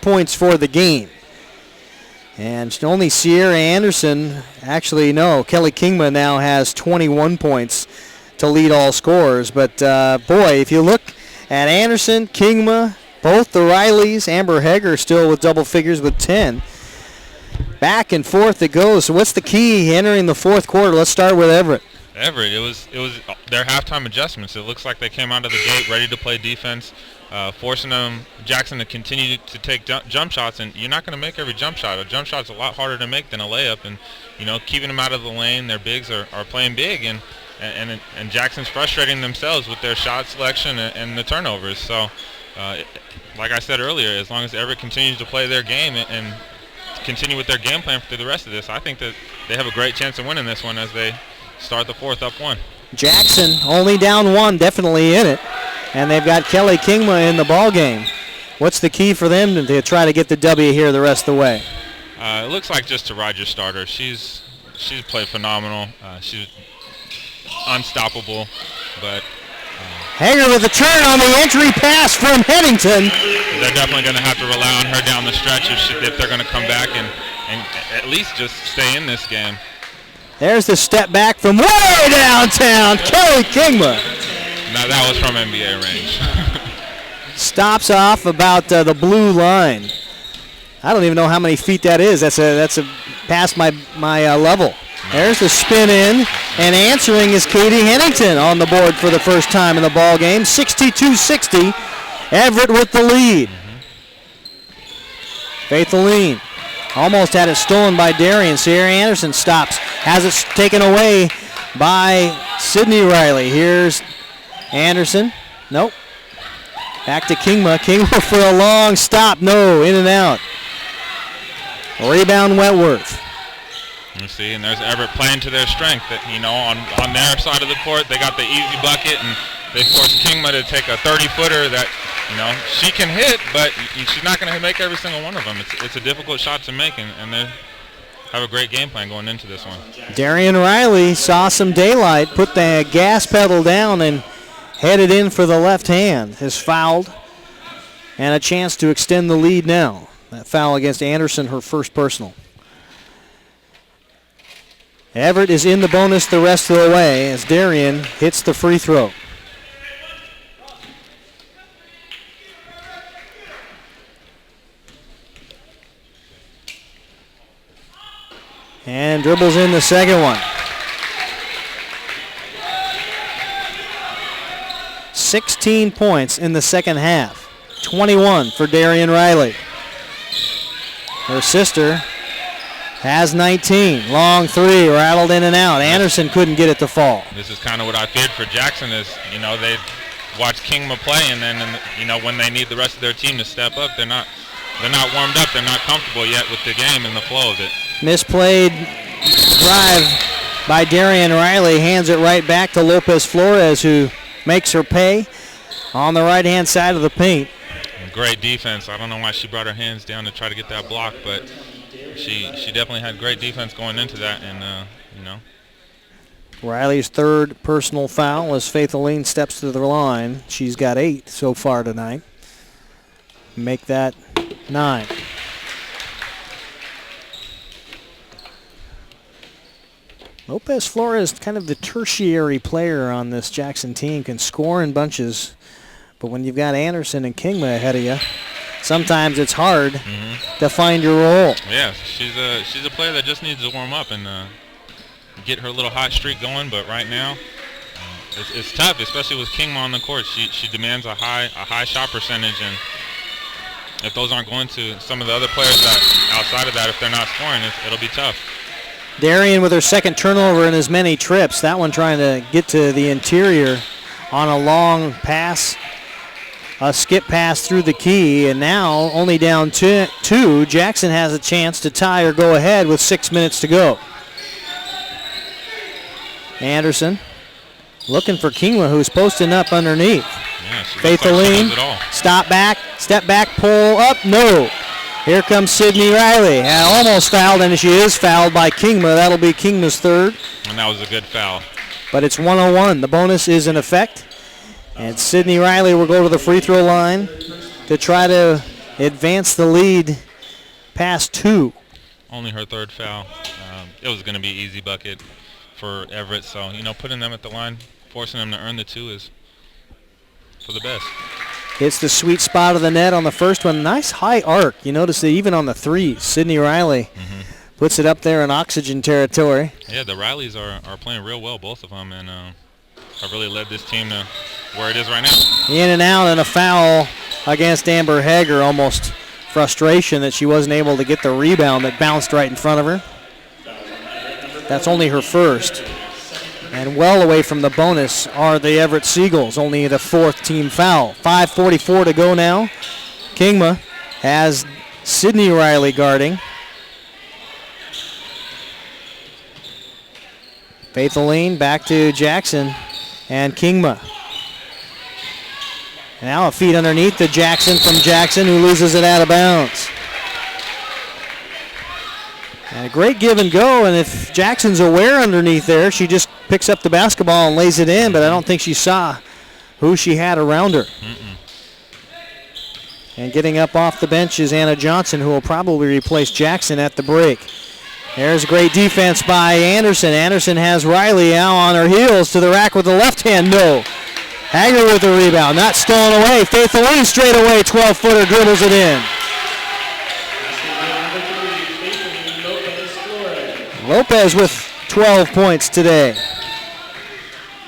points for the game. And only Sierra Anderson, actually no, Kelly Kingma now has 21 points to lead all scorers. But boy, if you look at Anderson, Kingma, both the Rileys, Amber Hager still with double figures with 10. Back and forth it goes. So what's the key entering the fourth quarter? Let's start with Everett. Everett, it was their halftime adjustments. It looks like they came out of the gate ready to play defense, forcing Jackson to continue to take jump shots. And you're not going to make every jump shot. A jump shot's a lot harder to make than a layup. And keeping them out of the lane, their bigs are playing big, and Jackson's frustrating themselves with their shot selection and the turnovers. So, like I said earlier, as long as Everett continues to play their game and continue with their game plan through the rest of this, I think that they have a great chance of winning this one as they start the fourth up 1. Jackson only down 1, definitely in it. And they've got Kelly Kingma in the ball game. What's the key for them to try to get the W here the rest of the way? It looks like just to ride your starter. She's played phenomenal. She's unstoppable. But Hager with a turn on the entry pass from Henningsen. They're definitely going to have to rely on her down the stretch if they're going to come back and at least just stay in this game. There's the step back from way downtown, Kelly Kingma. Now that was from NBA range. Stops off about the blue line. I don't even know how many feet that is. That's a past my level. There's the spin in, and answering is Katie Hennington on the board for the first time in the ball game. 62-60, Everett with the lead. Faith Aline almost had it stolen by Darian. Sierra Anderson stops, has it taken away by Sydney Riley. Here's Anderson. Nope. Back to Kingma. Kingma for a long stop. No, in and out. Rebound Wentworth. You see, and there's Everett playing to their strength. That on their side of the court, they got the easy bucket, and they forced Kingma to take a 30-footer that she can hit, but she's not going to make every single one of them. It's a difficult shot to make, and they have a great game plan going into this one. Darian Riley saw some daylight, put the gas pedal down, and headed in for the left hand. Has fouled, and a chance to extend the lead now. That foul against Anderson, her first personal. Everett is in the bonus the rest of the way as Darian hits the free throw. And dribbles in the second one. 16 points in the second half. 21 for Darian Riley. Her sister has 19. Long three, rattled in and out. Anderson couldn't get it to fall. This is kind of what I feared for Jackson is, they watch Kingma play, and then, when they need the rest of their team to step up, they're not warmed up. They're not comfortable yet with the game and the flow of it. Misplayed drive by Darian Riley. Hands it right back to Lopez Flores, who makes her pay on the right-hand side of the paint. Great defense. I don't know why she brought her hands down to try to get that block, but she definitely had great defense going into that, and Riley's third personal foul as Faith Aline steps to the line. She's got 8 so far tonight. Make that 9. Lopez Flores, kind of the tertiary player on this Jackson team, can score in bunches, but when you've got Anderson and Kingma ahead of you, sometimes it's hard to find your role. Yeah, she's a player that just needs to warm up and get her little hot streak going. But right now, it's tough, especially with Kingma on the court. She demands a high shot percentage, and if those aren't going to some of the other players that outside of that, if they're not scoring, it'll be tough. Darian with her second turnover in as many trips. That one trying to get to the interior on a long pass. A skip pass through the key, and now only down 2. Jackson has a chance to tie or go ahead with 6 minutes to go. Anderson looking for Kingma, who's posting up underneath. Yeah, Faith Aline, step back, pull up, no. Here comes Sydney Riley. Almost fouled, and she is fouled by Kingma. That'll be Kingma's third. And that was a good foul. But it's 101. The bonus is in effect. And Sydney Riley will go to the free throw line to try to advance the lead past 2. Only her third foul. It was going to be easy bucket for Everett. So, putting them at the line, forcing them to earn the 2 is for the best. Hits the sweet spot of the net on the first one. Nice high arc. You notice that even on the 3s, Sydney Riley puts it up there in oxygen territory. Yeah, the Rileys are playing real well, both of them, and have really led this team to where it is right now. In and out, and a foul against Amber Hager. Almost frustration that she wasn't able to get the rebound that bounced right in front of her. That's only her first. And well away from the bonus are the Everett Seagulls, only the 4th team foul. 5:44 to go now. Kingma has Sydney Riley guarding. Faith Aline back to Jackson and Kingma. Now a feed underneath to Jackson from Jackson, who loses it out of bounds. And a great give and go, and if Jackson's aware underneath there, she just picks up the basketball and lays it in, but I don't think she saw who she had around her. And getting up off the bench is Anna Johnson, who will probably replace Jackson at the break. There's great defense by Anderson. Anderson has Riley now on her heels to the rack with the left hand. No. Hager with the rebound, not stolen away. Faith Aline straight away, 12-footer, dribbles it in. Lopez with 12 points today.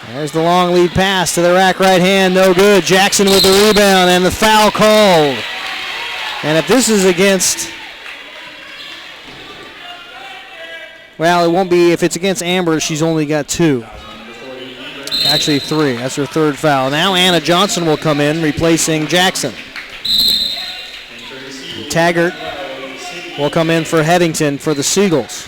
There's the long lead pass to the rack right hand, no good. Jackson with the rebound and the foul called. And if this is against, well, it won't be. If it's against Amber, she's only got 2. Actually 3. That's her 3rd foul. Now Anna Johnson will come in, replacing Jackson. Taggart will come in for Headington for the Seagulls.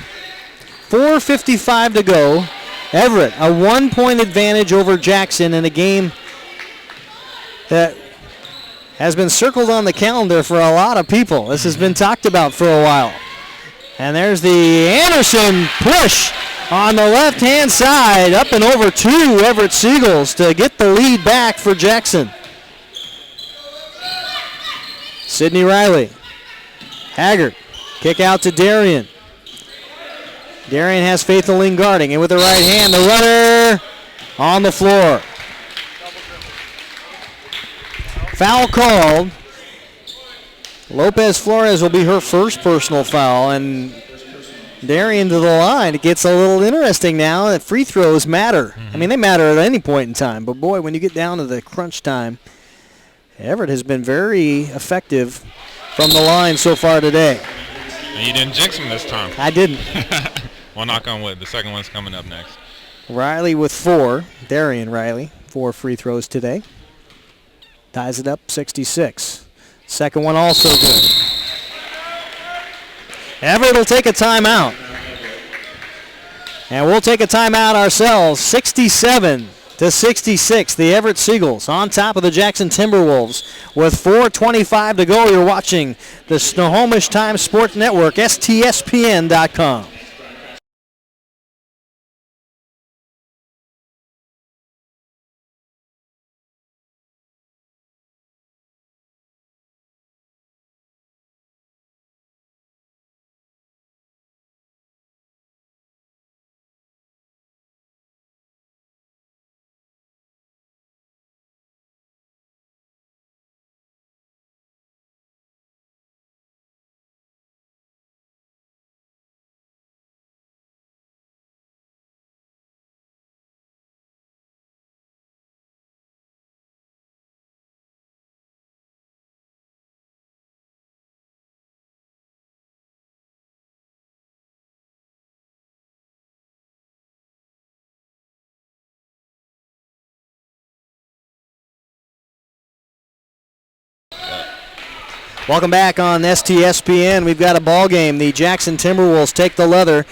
4:55 to go. Everett, a 1-point advantage over Jackson in a game that has been circled on the calendar for a lot of people. This has been talked about for a while. And there's the Anderson push on the left-hand side, up and over 2 Everett Seagulls to get the lead back for Jackson. Sydney Riley. Haggard, kick out to Darian. Darian has Faith Aline guarding, and with the right hand, the runner on the floor. Foul called. Lopez Flores will be her first personal foul, and Darian to the line. It gets a little interesting now that free throws matter. I mean, they matter at any point in time, but boy, when you get down to the crunch time, Everett has been very effective from the line so far today. And you didn't jinx him this time. I didn't. Well, knock on wood. The second one's coming up next. Riley with 4. Darian Riley, 4 free throws today. Ties it up 66. Second one also good. Everett will take a timeout. And we'll take a timeout ourselves. 67-66. The Everett Seagulls on top of the Jackson Timberwolves with 4:25 to go. You're watching the Snohomish Times Sports Network, STSPN.com. Welcome back on STSPN. We've got a ball game. The Jackson Timberwolves take the leather,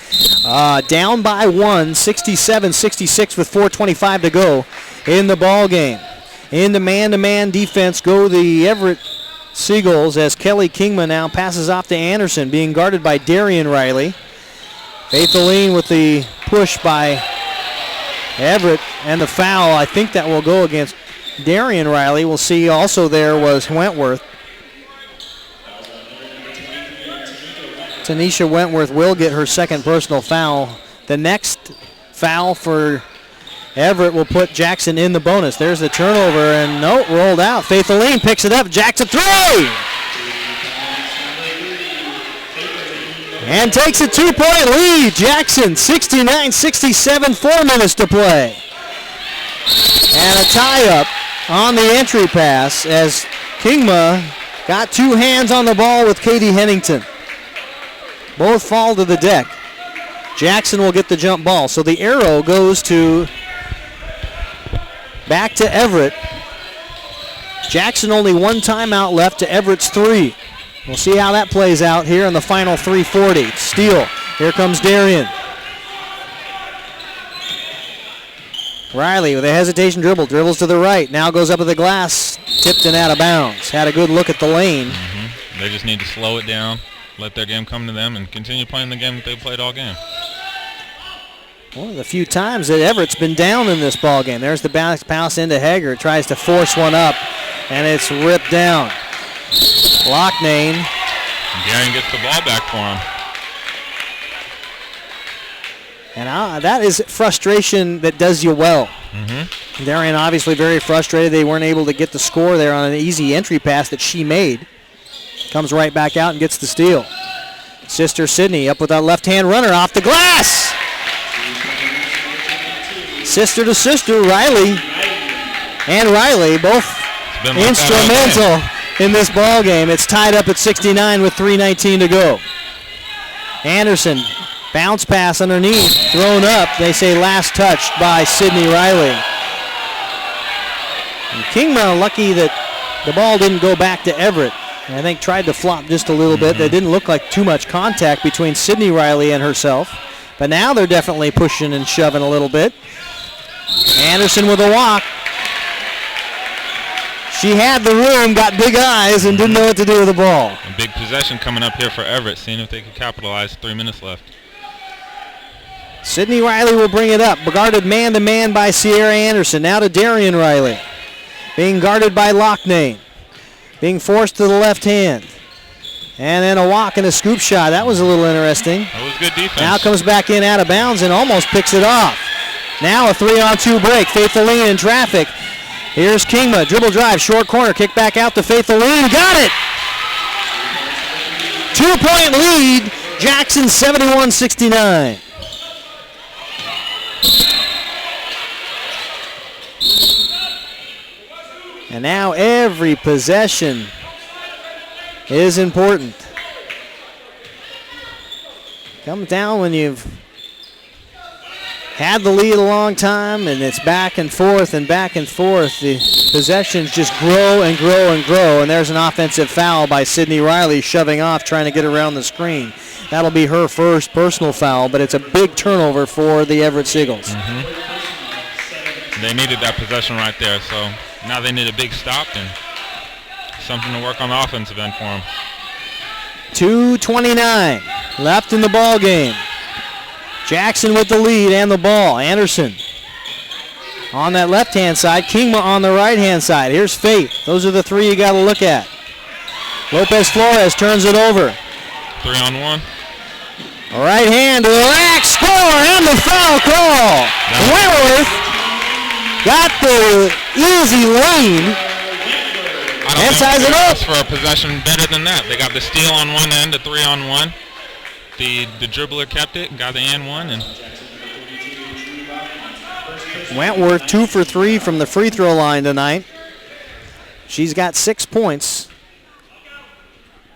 down by 1, 67-66 with 4:25 to go in the ball game. In the man-to-man defense go the Everett Seagulls as Kelly Kingman now passes off to Anderson, being guarded by Darian Riley. Faith Aline with the push by Everett, and the foul, I think that will go against Darian Riley. We'll see also there was Wentworth. Tanisha Wentworth will get her second personal foul. The next foul for Everett will put Jackson in the bonus. There's the turnover, and no, rolled out. Faith Aline picks it up. Jackson three! And takes a 2-point lead. Jackson 69-67, 4 minutes to play. And a tie-up on the entry pass as Kingma got two hands on the ball with Katie Hennington. Both fall to the deck. Jackson will get the jump ball. So the arrow goes back to Everett. Jackson only one timeout left to Everett's 3. We'll see how that plays out here in the final 3:40. Steal. Here comes Darian. Riley with a hesitation dribble. Dribbles to the right. Now goes up to the glass. Tipped and out of bounds. Had a good look at the lane. They just need to slow it down, let their game come to them, and continue playing the game that they played all game. One of the few times that Everett's been down in this ball game. There's the bounce pass into Hager. Tries to force one up, and it's ripped down. Locknane. Darian gets the ball back for him. And that is frustration that does you well. Darian obviously very frustrated. They weren't able to get the score there on an easy entry pass that she made. Comes right back out and gets the steal. Sister Sydney up with that left-hand runner off the glass. Sister to sister, Riley and Riley both instrumental in this ball game. It's tied up at 69 with 3:19 to go. Anderson, bounce pass underneath, thrown up. They say last touched by Sydney Riley. And Kingma lucky that the ball didn't go back to Everett. And I think tried to flop just a little bit. There didn't look like too much contact between Sydney Riley and herself. But now they're definitely pushing and shoving a little bit. Anderson with a walk. She had the room, got big eyes, and didn't know what to do with the ball. A big possession coming up here for Everett, seeing if they can capitalize. 3 minutes left. Sydney Riley will bring it up. Guarded man-to-man by Sierra Anderson. Now to Darian Riley. Being guarded by Locknane. Being forced to the left hand. And then a walk and a scoop shot. That was a little interesting. That was good defense. Now comes back in out of bounds and almost picks it off. Now a 3-on-2 break. Faith Aline in traffic. Here's Kingma. Dribble drive. Short corner. Kick back out to Faith Aline. Got it! 2-point lead. Jackson 71-69. And now every possession is important. Comes down when you've had the lead a long time and it's back and forth and back and forth. The possessions just grow and grow and grow. And there's an offensive foul by Sydney Riley shoving off, trying to get around the screen. That'll be her first personal foul, but it's a big turnover for the Everett Seagulls. They needed that possession right there, so now they need a big stop and something to work on the offensive end for them. 2:29 left in the ball game. Jackson with the lead and the ball. Anderson on that left-hand side. Kingma on the right-hand side. Here's Faith. Those are the three you got to look at. Lopez Flores turns it over. 3-on-1. Right hand to the rack. Score and the foul call. Wentworth got the easy lane. And ties it up. For a possession better than that. They got the steal on one end, a 3-on-1. The dribbler kept it, got the and one. And Wentworth 2 for 3 from the free throw line tonight. She's got 6 points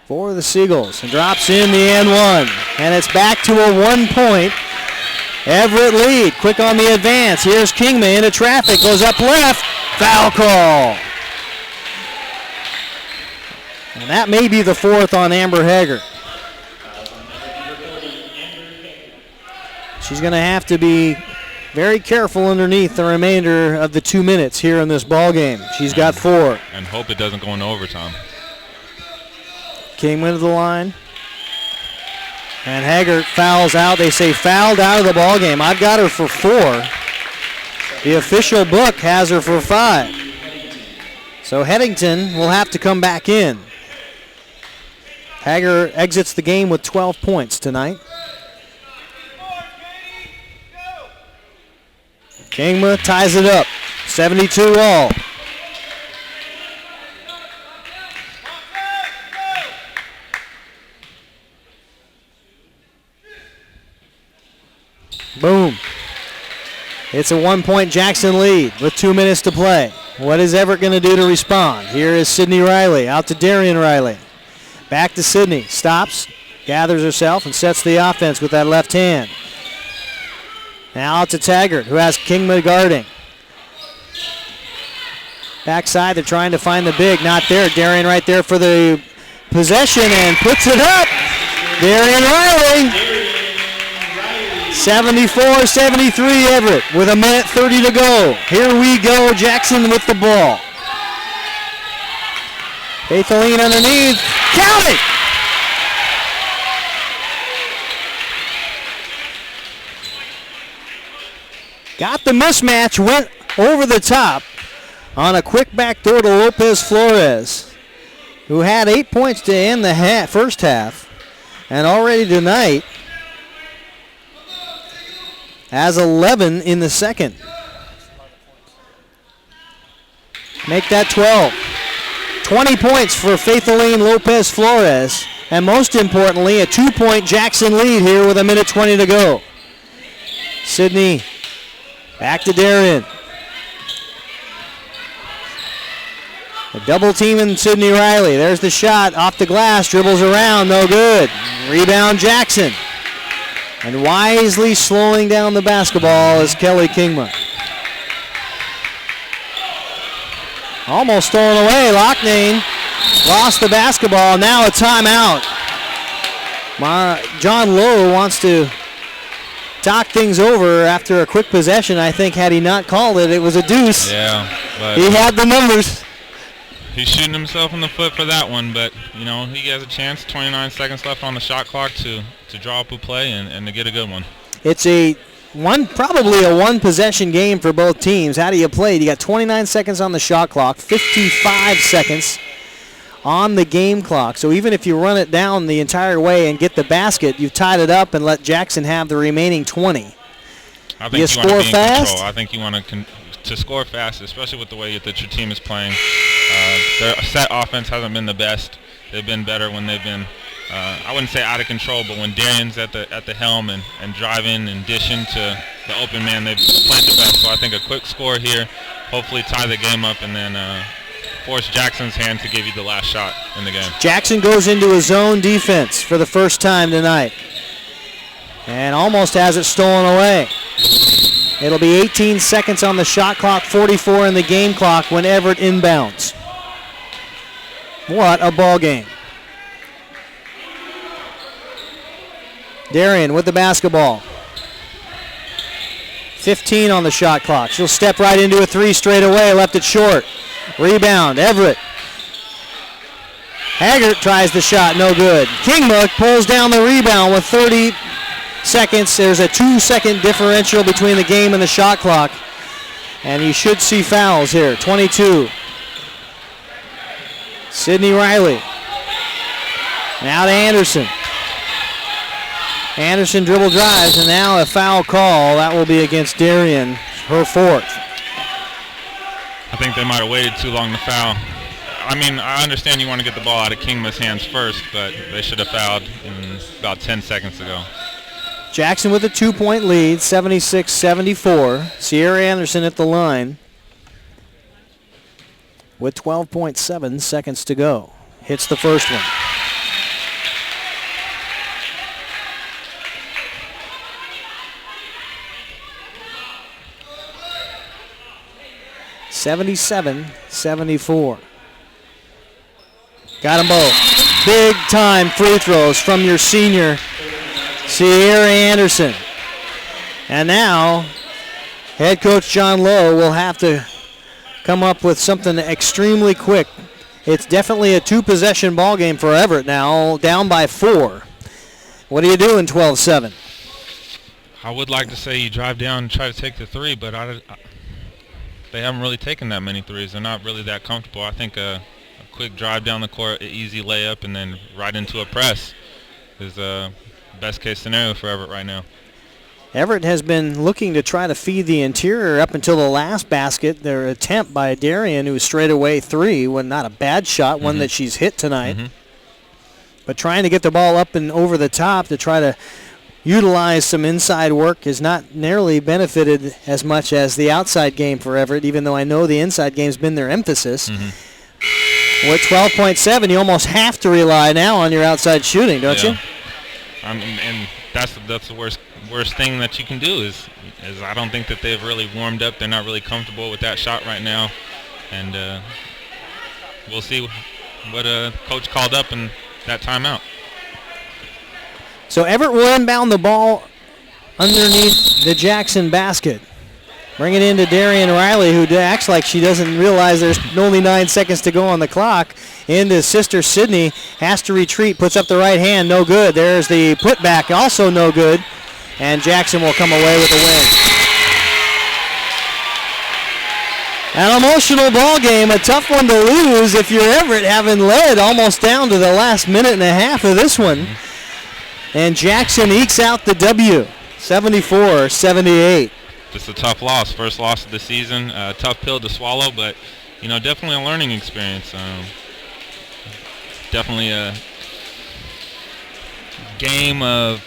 for the Seagulls. And drops in the and one. And it's back to a 1-point Everett lead. Quick on the advance. Here's Kingman into traffic. Goes up left. Foul call. And that may be the fourth on Amber Hager. She's going to have to be very careful underneath the remainder of the 2 minutes here in this ball game. She's got 4. And hope it doesn't go into overtime. Kingman to the line. And Hager fouls out. They say fouled out of the ball game. I've got her for 4. The official book has her for 5. So Headington will have to come back in. Hager exits the game with 12 points tonight. Kingma ties it up, 72 all. Boom. It's a 1-point Jackson lead with 2 minutes to play. What is Everett going to do to respond? Here is Sydney Riley, out to Darian Riley. Back to Sydney, stops, gathers herself, and sets the offense with that left hand. Now out to Taggart, who has Kingma guarding. Backside, they're trying to find the big, not there. Darian right there for the possession and puts it up. Darian Riley. 74-73 Everett with 1:30 to go. Here we go, Jackson with the ball. Faithaline underneath. Count it! Got the mismatch, went over the top on a quick backdoor to Lopez Flores, who had 8 points to end the first half. And already tonight has 11 in the second. Make that 12. 20 points for Faithaline Lopez Flores. And most importantly, a 2-point Jackson lead here with 1:20 to go. Sydney back to Darian. A double teaming Sydney Riley. There's the shot off the glass, dribbles around, no good. Rebound Jackson. And wisely slowing down the basketball is Kelly Kingma. Almost stolen away. Loughnane lost the basketball. Now a timeout. John Lowe wants to talk things over after a quick possession. I think had he not called it, it was a deuce. Yeah. But he had the numbers. He's shooting himself in the foot for that one, but, you know, he has a chance, 29 seconds left on the shot clock to draw up a play and to get a good one. It's probably a one-possession game for both teams. How do you play? You got 29 seconds on the shot clock, 55 seconds on the game clock. So even if you run it down the entire way and get the basket, you've tied it up and let Jackson have the remaining 20. I think you score fast? I think you want to score fast, especially with the way that your team is playing. Their set offense hasn't been the best. They've been better when they've been, I wouldn't say out of control, but when Darian's at the helm and driving and dishing to the open man, they've played the best. So I think a quick score here, hopefully tie the game up, and then force Jackson's hand to give you the last shot in the game. Jackson goes into a zone defense for the first time tonight and almost has it stolen away. It'll be 18 seconds on the shot clock, 44 in the game clock when Everett inbounds. What a ball game. Darian with the basketball. 15 on the shot clock. She'll step right into a three straight away, left it short. Rebound, Everett. Haggart tries the shot, no good. Kingma pulls down the rebound with 30 seconds. There's a 2-second differential between the game and the shot clock. And you should see fouls here. 22. Sydney Riley. Now to Anderson. Anderson dribble drives, and now a foul call. That will be against Darian, her fourth. I think they might have waited too long to foul. I mean, I understand you want to get the ball out of Kingma's hands first, but they should have fouled about 10 seconds ago. Jackson with a 2-point lead, 76-74. Sierra Anderson at the line with 12.7 seconds to go. Hits the first one. (77-74). Got them both. Big time free throws from your senior Sierra Anderson. And now head coach John Lowe will have to come up with something extremely quick. It's definitely a 2-possession ball game for Everett now, down by 4. What do you do in 12-7? I would like to say you drive down and try to take the three, but they haven't really taken that many threes. They're not really that comfortable. I think a quick drive down the court, an easy layup, and then right into a press is the best case scenario for Everett right now. Everett has been looking to try to feed the interior up until the last basket. Their attempt by Darian, who was straight away three, was not a bad shot, one that she's hit tonight. But trying to get the ball up and over the top to try to utilize some inside work has not nearly benefited as much as the outside game for Everett, even though I know the inside game's been their emphasis. With 12.7, you almost have to rely now on your outside shooting, don't you? And that's the worst thing that you can do is I don't think that they've really warmed up. They're not really comfortable with that shot right now, and we'll see what coach called up in that timeout. So Everett will inbound the ball underneath the Jackson basket. Bring it into Darian Riley, who acts like she doesn't realize there's only 9 seconds to go on the clock. Into sister Sydney, has to retreat, puts up the right hand, no good. There's the putback, also no good. And Jackson will come away with a win. An emotional ball game, a tough one to lose if you're Everett, having led almost down to the last minute and a half of this one. And Jackson ekes out the W, 74-78. Just a tough loss, first loss of the season. Tough pill to swallow, but definitely a learning experience. Definitely a game of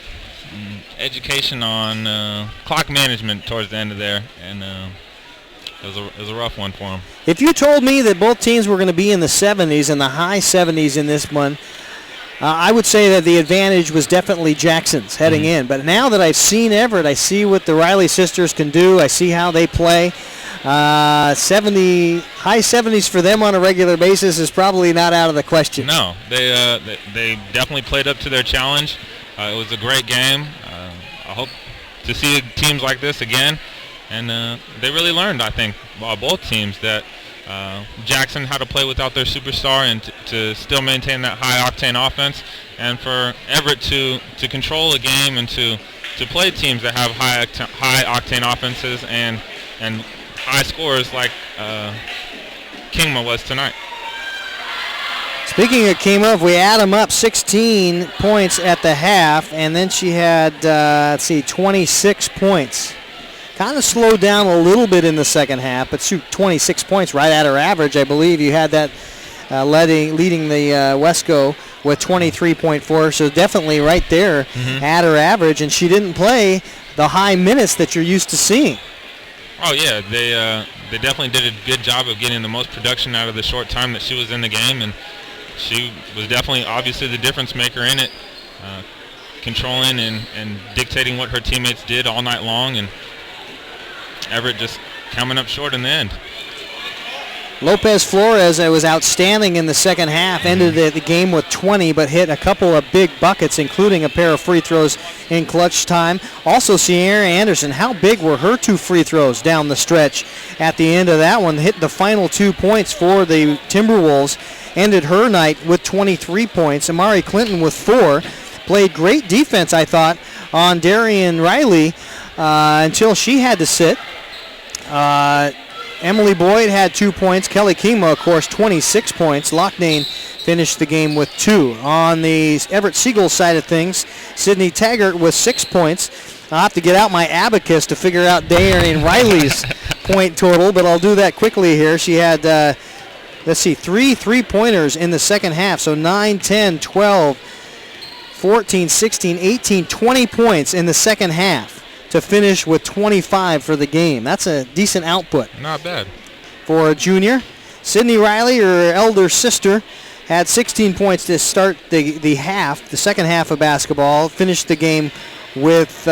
education on clock management towards the end of there, and it was a rough one for them. If you told me that both teams were going to be in the 70s and the high 70s in this one, I would say that the advantage was definitely Jackson's heading in. But now that I've seen Everett, I see what the Riley sisters can do. I see how they play. High 70s for them on a regular basis is probably not out of the question. No, they definitely played up to their challenge. It was a great game. I hope to see teams like this again. And they really learned, I think, both teams, that Jackson how to play without their superstar and to still maintain that high-octane offense, and for Everett to control the game and to play teams that have high-octane offenses and high scores like Kingma was tonight. Speaking of Kingma, if we add them up, 16 points at the half, and then she had, 26 points. Kind of slowed down a little bit in the second half, but shoot, 26 points right at her average. I believe you had that leading the Wesco with 23.4, so definitely right there at her average, and she didn't play the high minutes that you're used to seeing. Oh, yeah, they definitely did a good job of getting the most production out of the short time that she was in the game, and she was definitely obviously the difference maker in it, controlling and dictating what her teammates did all night long, and Everett just coming up short in the end. Lopez Flores was outstanding in the second half, ended the game with 20, but hit a couple of big buckets, including a pair of free throws in clutch time. Also, Sierra Anderson, how big were her 2 free throws down the stretch at the end of that one? Hit the final 2 points for the Timberwolves, ended her night with 23 points. Amari Clinton with 4. Played great defense, I thought, on Darian Riley until she had to sit. Emily Boyd had 2 points. Kelly Kingma, of course, 26 points. Locknane finished the game with 2. On the Everett Seagulls side of things, Sydney Taggart with 6 points. I'll have to get out my abacus to figure out Darian Riley's point total, but I'll do that quickly here. She had, 3 3-pointers in the second half, so 9, 10, 12, 14, 16, 18, 20 points in the second half to finish with 25 for the game. That's a decent output. Not bad. For a junior. Sydney Riley, her elder sister, had 16 points to start the second half of basketball. Finished the game with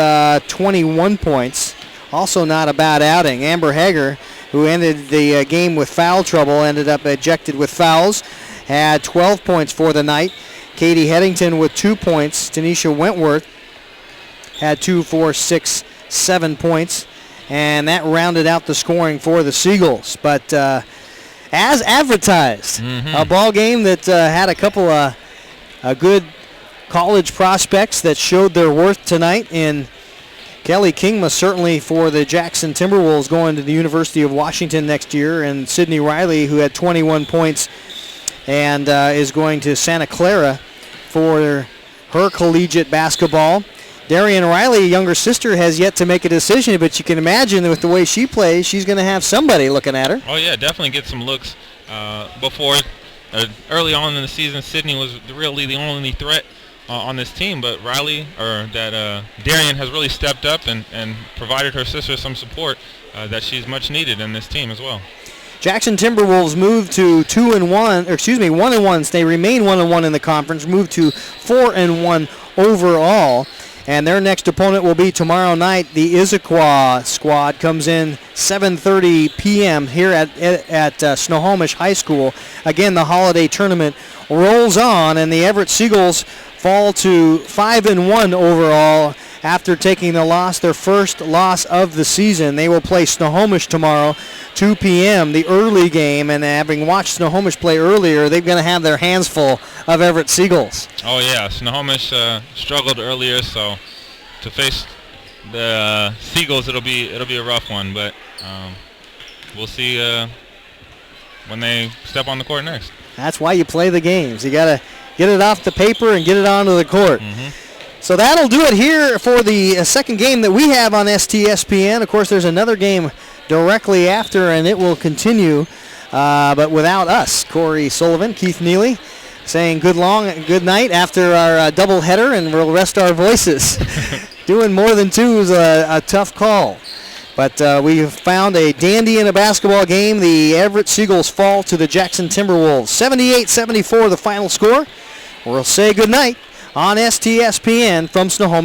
21 points. Also not a bad outing. Amber Hager, who ended the game with foul trouble, ended up ejected with fouls, had 12 points for the night. Katie Headington with 2 points. Tanisha Wentworth had 2, 4, 6, 7 points, and that rounded out the scoring for the Seagulls. But as advertised, a ball game that had a couple of good college prospects that showed their worth tonight in Kelly Kingma, certainly for the Jackson Timberwolves, going to the University of Washington next year, and Sydney Riley, who had 21 points and is going to Santa Clara for her collegiate basketball. Darian Riley, younger sister, has yet to make a decision, but you can imagine with the way she plays, she's going to have somebody looking at her. Oh, yeah, definitely get some looks. Before, early on in the season, Sydney was really the only threat on this team, but Darian has really stepped up and provided her sister some support that she's much needed in this team as well. Jackson Timberwolves moved to 1-1. They remain 1-1 in the conference, moved to 4-1 overall. And their next opponent will be tomorrow night. The Issaquah squad comes in 7:30 p.m. here at Snohomish High School. Again, the holiday tournament rolls on, and the Everett Seagulls fall to 5-1 overall after taking their first loss of the season. They will play Snohomish tomorrow, 2 p.m., the early game. And having watched Snohomish play earlier, they're going to have their hands full of Everett Seagulls. Oh, yeah. Snohomish struggled earlier, so to face the Seagulls, it'll be a rough one. But we'll see when they step on the court next. That's why you play the games. You got to get it off the paper and get it onto the court. Mm-hmm. So that'll do it here for the second game that we have on STSPN. Of course, there's another game directly after, and it will continue, but without us. Corey Sullivan, Keith Neely, saying good night after our doubleheader, and we'll rest our voices. Doing more than two is a tough call. But we found a dandy in a basketball game. The Everett Seagulls fall to the Jackson Timberwolves. 78-74 the final score. We'll say good night on STSPN from Snohomish.